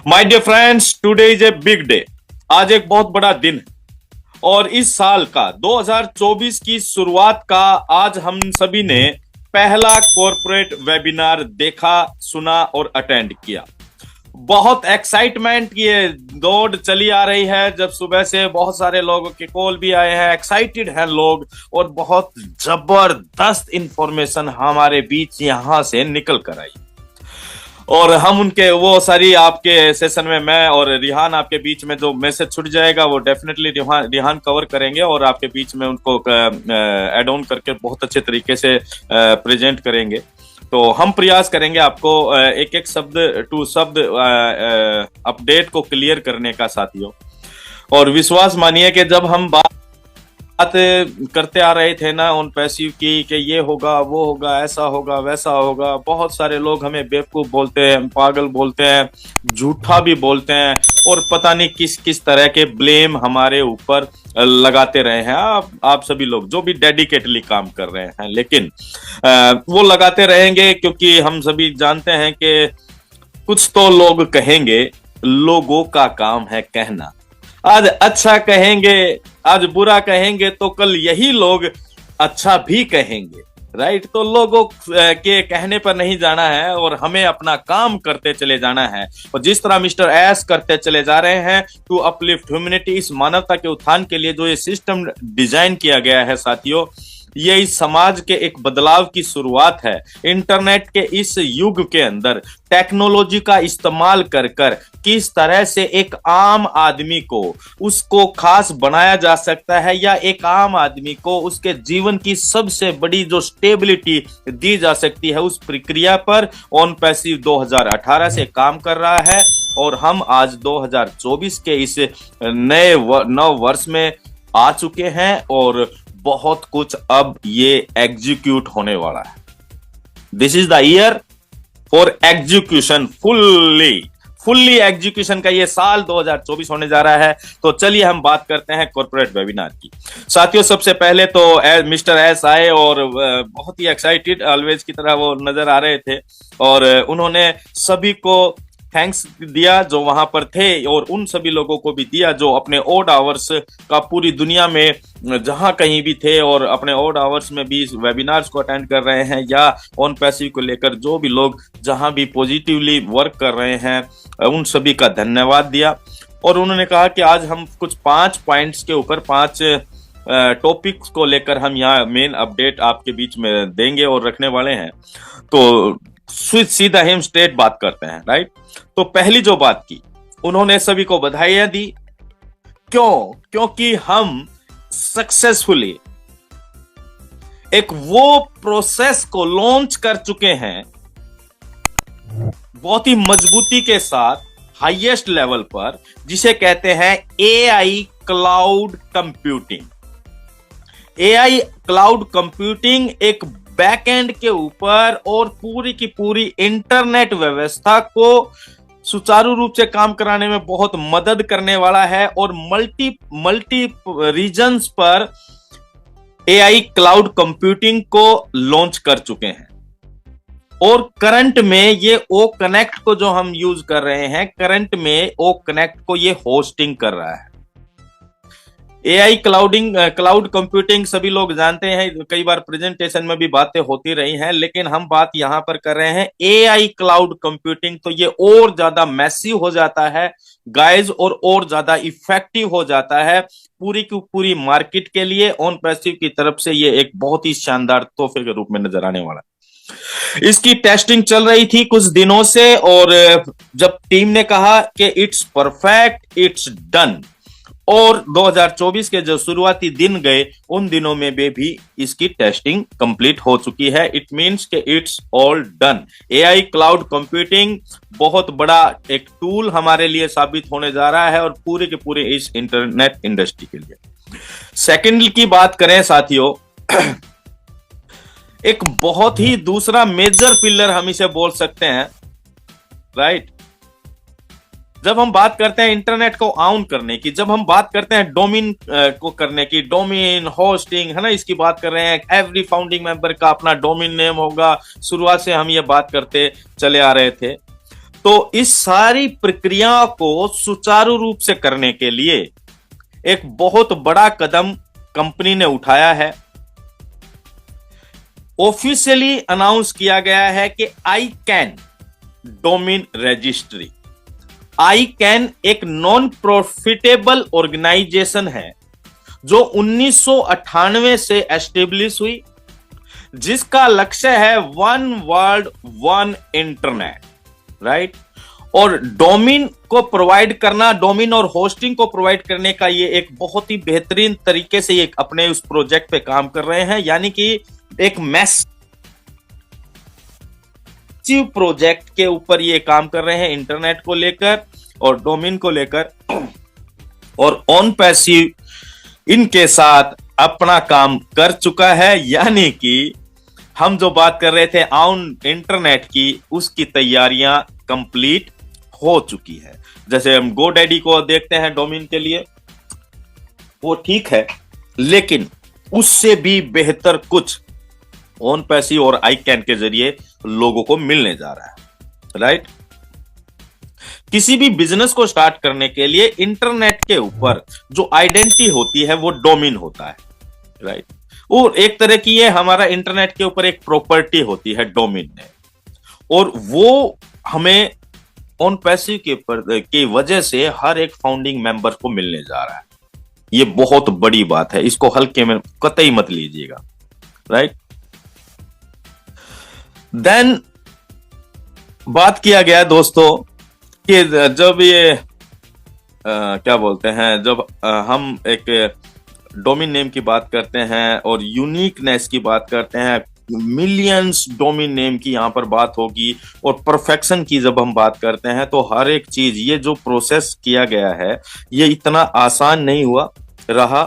My dear friends, today is a big day. आज एक बहुत बड़ा दिन है और इस साल का 2024 की शुरुआत का आज हम सभी ने पहला कॉर्पोरेट वेबिनार देखा, सुना और अटेंड किया। बहुत एक्साइटमेंट की दौड़ चली आ रही है। जब सुबह से बहुत सारे लोगों के कॉल भी आए हैं, एक्साइटेड हैं लोग और बहुत जबरदस्त इंफॉर्मेशन हमारे बीच यहां से निकल कर आई और हम उनके वो सारी आपके सेशन में मैं और रिहान आपके बीच में जो मैसेज छूट जाएगा वो डेफिनेटली रिहान कवर करेंगे और आपके बीच में उनको एड ऑन करके बहुत अच्छे तरीके से प्रेजेंट करेंगे। तो हम प्रयास करेंगे आपको एक एक शब्द टू शब्द अपडेट को क्लियर करने का साथियों। और विश्वास मानिए कि जब हम बात करते आ रहे थे ना ऑन पैसिव की कि ये होगा, वो होगा, ऐसा होगा, वैसा होगा, बहुत सारे लोग हमें बेवकूफ बोलते हैं, पागल बोलते हैं, झूठा भी बोलते हैं और पता नहीं किस किस तरह के ब्लेम हमारे ऊपर लगाते रहे हैं। आप सभी लोग जो भी डेडिकेटली काम कर रहे हैं, लेकिन वो लगाते रहेंगे क्योंकि हम सभी जानते हैं कि कुछ तो लोग कहेंगे, लोगों का काम है कहना। आज अच्छा कहेंगे, आज बुरा कहेंगे तो कल यही लोग अच्छा भी कहेंगे, राइट। तो लोगों के कहने पर नहीं जाना है और हमें अपना काम करते चले जाना है। और जिस तरह मिस्टर एस करते चले जा रहे हैं टू अपलिफ्ट ह्यूमैनिटी, इस मानवता के उत्थान के लिए जो ये सिस्टम डिजाइन किया गया है साथियों, ये इस समाज के एक बदलाव की शुरुआत है। इंटरनेट के इस युग के अंदर टेक्नोलॉजी का इस्तेमाल कर कर किस तरह से एक आम आदमी को उसको खास बनाया जा सकता है या एक आम आदमी को उसके जीवन की सबसे बड़ी जो स्टेबिलिटी दी जा सकती है, उस प्रक्रिया पर ऑन पैसिव 2018 से काम कर रहा है। और हम आज 2024 के इस नए नव वर्ष में आ चुके हैं और बहुत कुछ अब ये एग्जीक्यूट होने वाला है। This is the year for execution, fully execution का ये साल 2024 होने जा रहा है। तो चलिए हम बात करते हैं कॉर्पोरेट वेबिनार की। साथियों, सबसे पहले तो मिस्टर एस आए और बहुत ही एक्साइटेड ऑलवेज की तरह वो नजर आ रहे थे और उन्होंने सभी को थैंक्स दिया जो वहां पर थे और उन सभी लोगों को भी दिया जो अपने ऑड आवर्स का पूरी दुनिया में जहां कहीं भी थे और अपने ऑड आवर्स में भी वेबिनार्स को अटेंड कर रहे हैं या ऑन पैसिव को लेकर जो भी लोग जहां भी पॉजिटिवली वर्क कर रहे हैं, उन सभी का धन्यवाद दिया। और उन्होंने कहा कि आज हम कुछ 5 पॉइंट्स के ऊपर 5 टॉपिक्स को लेकर हम यहाँ मेन अपडेट आपके बीच में देंगे और रखने वाले हैं। तो सीधा हम स्ट्रेट बात करते हैं, राइट। तो पहली जो बात की, उन्होंने सभी को बधाइयां दी। क्योंकि हम सक्सेसफुली एक वो प्रोसेस को लॉन्च कर चुके हैं बहुत ही मजबूती के साथ, हाईएस्ट लेवल पर, जिसे कहते हैं AI cloud computing. AI cloud computing एक बैकएंड के ऊपर और पूरी की पूरी इंटरनेट व्यवस्था को सुचारू रूप से काम कराने में बहुत मदद करने वाला है और मल्टी रीजन्स पर एआई क्लाउड कंप्यूटिंग को लॉन्च कर चुके हैं। और करंट में ये ओ कनेक्ट को जो हम यूज कर रहे हैं, करंट में ओ कनेक्ट को ये होस्टिंग कर रहा है। एआई क्लाउड कंप्यूटिंग सभी लोग जानते हैं, कई बार प्रेजेंटेशन में भी बातें होती रही हैं, लेकिन हम बात यहां पर कर रहे हैं एआई क्लाउड कंप्यूटिंग। तो ये और ज्यादा मैसिव हो जाता है गाइज और ज्यादा इफेक्टिव हो जाता है पूरी की पूरी मार्केट के लिए। ऑन पैसिव की तरफ से ये एक बहुत ही शानदार तोहफे के रूप में नजर आने वाला है। इसकी टेस्टिंग चल रही थी कुछ दिनों से और जब टीम ने कहा कि इट्स परफेक्ट, इट्स डन, और 2024 के जो शुरुआती दिन गए उन दिनों में भी इसकी टेस्टिंग कंप्लीट हो चुकी है। इट मींस कि it's all done. AI cloud computing बहुत बड़ा एक टूल हमारे लिए साबित होने जा रहा है और पूरे के पूरे इस इंटरनेट इंडस्ट्री के लिए। सेकेंड की बात करें साथियों, एक बहुत ही दूसरा मेजर पिलर हम इसे बोल सकते हैं, राइट। जब हम बात करते हैं इंटरनेट को ऑन करने की, जब हम बात करते हैं डोमेन को करने की, डोमेन होस्टिंग है ना, इसकी बात कर रहे हैं, एवरी फाउंडिंग मेंबर का अपना डोमेन नेम होगा, शुरुआत से हम ये बात करते चले आ रहे थे। तो इस सारी प्रक्रिया को सुचारू रूप से करने के लिए एक बहुत बड़ा कदम कंपनी ने उठाया है। ऑफिशियली अनाउंस किया गया है कि ICANN डोमेन रजिस्ट्री। ICANN एक नॉन प्रॉफिटेबल ऑर्गेनाइजेशन है जो 1998 से एस्टेब्लिश हुई, जिसका लक्ष्य है one world one internet, right. और डोमेन को प्रोवाइड करना, डोमेन और होस्टिंग को प्रोवाइड करने का ये एक बहुत ही बेहतरीन तरीके से ये अपने उस प्रोजेक्ट पे काम कर रहे हैं, यानी कि एक मैसिव प्रोजेक्ट के ऊपर ये काम कर रहे हैं, इंटरनेट को लेकर और डोमेन को लेकर। और ऑन पैसिव इनके साथ अपना काम कर चुका है, यानी कि हम जो बात कर रहे थे ऑन इंटरनेट की, उसकी तैयारियां कंप्लीट हो चुकी है। जैसे हम GoDaddy को देखते हैं डोमेन के लिए, वो ठीक है, लेकिन उससे भी बेहतर कुछ ऑन पैसिव और ICANN के जरिए लोगों को मिलने जा रहा है, राइट। किसी भी बिजनेस को स्टार्ट करने के लिए इंटरनेट के ऊपर जो आइडेंटिटी होती है वो डोमेन होता है, राइट। और एक तरह की ये हमारा इंटरनेट के ऊपर एक प्रॉपर्टी होती है डोमेन ने, और वो हमें ऑन पैसिव की वजह से हर एक फाउंडिंग मेंबर को मिलने जा रहा है। ये बहुत बड़ी बात है, इसको हल्के में कतई मत लीजिएगा, राइट। देन बात किया गया दोस्तों कि जब ये क्या बोलते हैं, जब हम एक डोमेन नेम की बात करते हैं और यूनिकनेस की बात करते हैं, मिलियंस डोमेन नेम की यहाँ पर बात होगी, और परफेक्शन की जब हम बात करते हैं, तो हर एक चीज, ये जो प्रोसेस किया गया है ये इतना आसान नहीं हुआ रहा,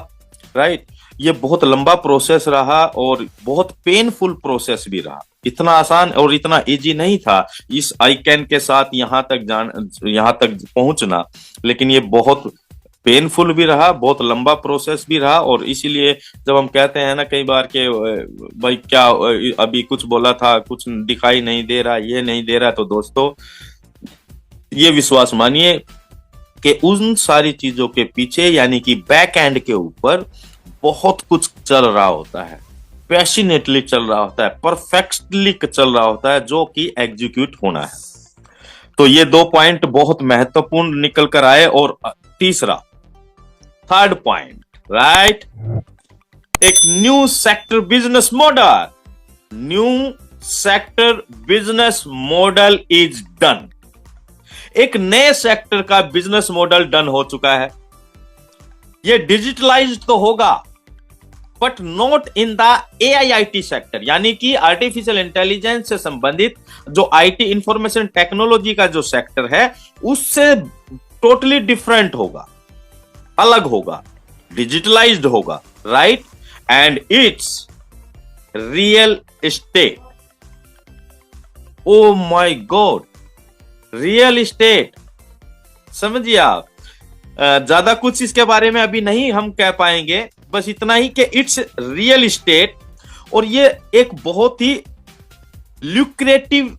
राइट। ये बहुत लंबा प्रोसेस रहा और बहुत पेनफुल प्रोसेस भी रहा। इतना आसान और इतना इजी नहीं था इस ICANN के साथ यहाँ तक पहुंचना, लेकिन ये बहुत पेनफुल भी रहा, बहुत लंबा प्रोसेस भी रहा। और इसीलिए जब हम कहते हैं ना कई बार के भाई क्या अभी कुछ बोला था, कुछ दिखाई नहीं दे रहा, ये नहीं दे रहा, तो दोस्तों ये विश्वास मानिए कि उन सारी चीजों के पीछे, यानी कि बैक एंड के ऊपर बहुत कुछ चल रहा होता है, पैशनेटली चल रहा होता है, परफेक्टली चल रहा होता है, जो कि एग्जीक्यूट होना है। तो ये 2 पॉइंट बहुत महत्वपूर्ण निकल कर आए। और तीसरा, थर्ड पॉइंट, राइट, एक new sector business model, new sector business model is done. एक नए सेक्टर का बिजनेस मॉडल डन हो चुका है। ये डिजिटलाइज्ड तो होगा, but not in the AIIT sector, यानी कि आर्टिफिशियल इंटेलिजेंस से संबंधित जो IT इंफॉर्मेशन टेक्नोलॉजी का जो सेक्टर है, उससे टोटली डिफरेंट होगा, अलग होगा, डिजिटलाइज्ड होगा, right. And it's real estate. Oh my God, real estate, समझिए आप। ज्यादा कुछ इसके बारे में अभी नहीं हम कह पाएंगे, बस इतना ही कि इट्स रियल एस्टेट। और ये एक बहुत ही ल्यूक्रेटिव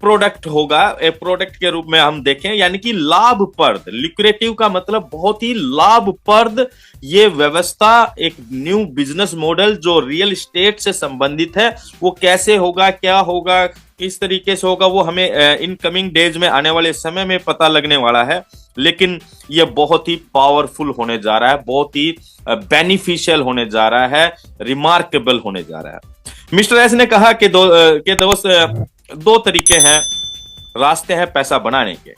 प्रोडक्ट होगा, एक प्रोडक्ट के रूप में हम देखें, यानी कि लाभप्रद। ल्यूक्रेटिव का मतलब बहुत ही लाभप्रद ये व्यवस्था, एक न्यू बिजनेस मॉडल जो रियल एस्टेट से संबंधित है, वो कैसे होगा, क्या होगा, किस तरीके से होगा, वो हमें इन कमिंग डेज में, आने वाले समय में पता लगने वाला है। लेकिन ये बहुत ही पावरफुल होने जा रहा है, बहुत ही बेनिफिशियल होने जा रहा है, रिमार्केबल होने जा रहा है। मिस्टर एस ने कहा कि दोस्त 2 तरीके हैं, रास्ते हैं पैसा बनाने के।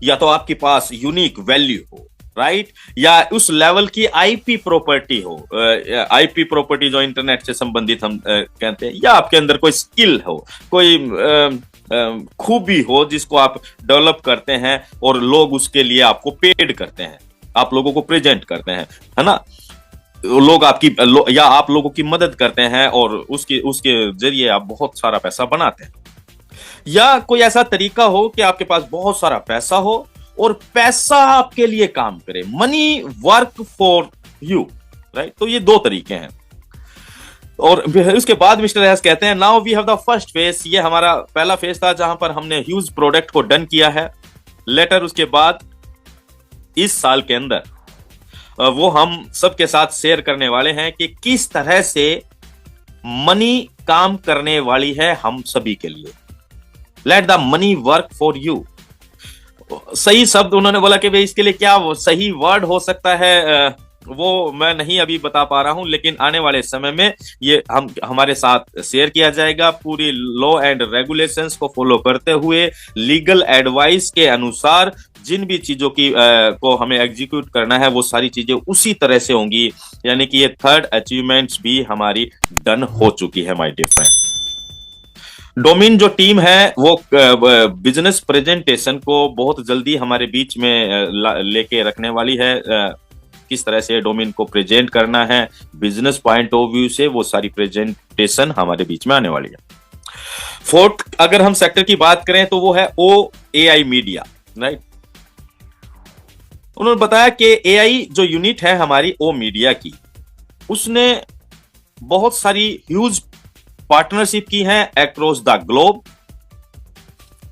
या तो आपके पास यूनिक वैल्यू हो, राइट, या उस लेवल की IP प्रॉपर्टी हो, IP प्रॉपर्टी जो इंटरनेट से संबंधित हम कहते हैं, या आपके अंदर कोई स्किल हो, कोई खूबी हो जिसको आप डेवलप करते हैं और लोग उसके लिए आपको पेड करते हैं, आप लोगों को प्रेजेंट करते हैं, है ना, लोग या आप लोगों की मदद करते हैं और उसके जरिए आप बहुत सारा पैसा बनाते हैं। या कोई ऐसा तरीका हो कि आपके पास बहुत सारा पैसा हो और पैसा आपके लिए काम करे, money work for you, right. तो ये दो तरीके हैं। और उसके बाद मिस्टर हैस कहते हैं now we have the first phase, ये हमारा पहला फेज था जहां पर हमने ह्यूज प्रोडक्ट को डन किया है। लेटर उसके बाद इस साल के अंदर वो हम सबके साथ शेयर करने वाले हैं कि किस तरह से मनी काम करने वाली है हम सभी के लिए। Let the money work for you. सही शब्द उन्होंने बोला कि भाई इसके लिए क्या वो सही वर्ड हो सकता है, वो मैं नहीं अभी बता पा रहा हूं, लेकिन आने वाले समय में ये हमारे साथ शेयर किया जाएगा। पूरी लॉ एंड रेगुलेशंस को फॉलो करते हुए लीगल एडवाइस के अनुसार जिन भी चीजों की को हमें एग्जीक्यूट करना है वो सारी चीजें उसी तरह से होंगी। यानी कि ये थर्ड अचीवमेंट्स भी हमारी डन हो चुकी है माय डियर फ्रेंड। डोमिन जो टीम है वो बिजनेस प्रेजेंटेशन को बहुत जल्दी हमारे बीच में लेके रखने वाली है। किस तरह से डोमेन को प्रेजेंट करना है बिजनेस पॉइंट ऑफ व्यू से, वो सारी प्रेजेंटेशन हमारे बीच में आने वाली है। फोर्थ अगर हम सेक्टर की बात करें तो वो है OAI मीडिया, राइट। उन्होंने बताया कि AI जो यूनिट है हमारी O मीडिया की, उसने बहुत सारी ह्यूज पार्टनरशिप की है अक्रॉस द ग्लोब,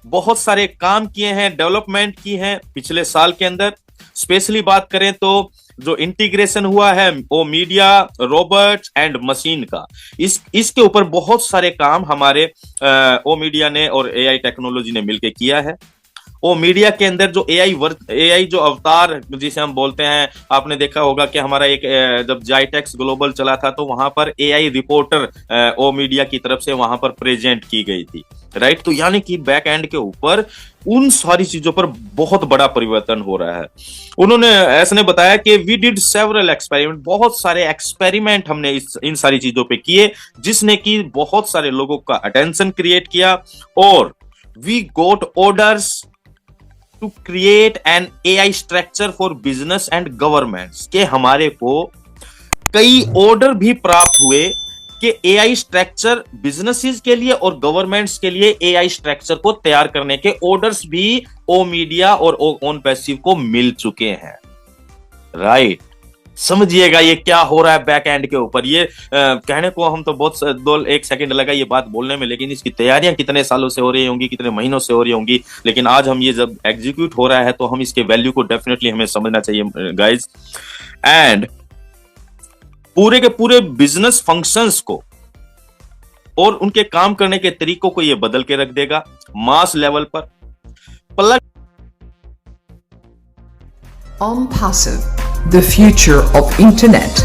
बहुत सारे काम किए हैं, डेवलपमेंट की है पिछले साल के अंदर। स्पेशली बात करें तो जो इंटीग्रेशन हुआ है ओ मीडिया, रोबोट्स एंड मशीन का, इसके ऊपर बहुत सारे काम हमारे ओ मीडिया ने और AI टेक्नोलॉजी ने मिलकर किया है। ओ मीडिया के अंदर जो AI जो अवतार जिसे हम बोलते हैं, आपने देखा होगा कि हमारा एक जब जाइटेक्स ग्लोबल चला था तो वहां पर AI रिपोर्टर ओ मीडिया की तरफ से वहां पर प्रेजेंट की गई थी, राइट। तो यानी कि बैक एंड के ऊपर उन सारी चीजों पर बहुत बड़ा परिवर्तन हो रहा है। उन्होंने ऐसे बताया कि वी डिड सेवरल एक्सपेरिमेंट, बहुत सारे एक्सपेरिमेंट हमने इन सारी चीजों पे किए जिसने कि बहुत सारे लोगों का अटेंशन क्रिएट किया, और we got orders to create an AI structure for business and governments, के हमारे को कई ऑर्डर भी प्राप्त हुए कि AI स्ट्रक्चर बिजनेसेस के लिए और गवर्नमेंट्स के लिए AI स्ट्रक्चर को तैयार करने के ऑर्डर्स भी ओ मीडिया और ओन पैसिव को मिल चुके हैं, राइट। समझिएगा ये क्या हो रहा है बैक एंड के ऊपर। ये कहने को हम तो बहुत एक सेकंड लगा ये बात बोलने में, लेकिन इसकी तैयारियां कितने सालों से हो रही होंगी, कितने महीनों से हो रही होंगी। लेकिन आज हम ये जब एग्जीक्यूट हो रहा है तो हम इसके वैल्यू को डेफिनेटली हमें समझना चाहिए गाइज। एंड पूरे के पूरे बिजनेस फंक्शंस को और उनके काम करने के तरीकों को ये बदल के रख देगा मास लेवल पर। Plug OnPassive, the future of internet.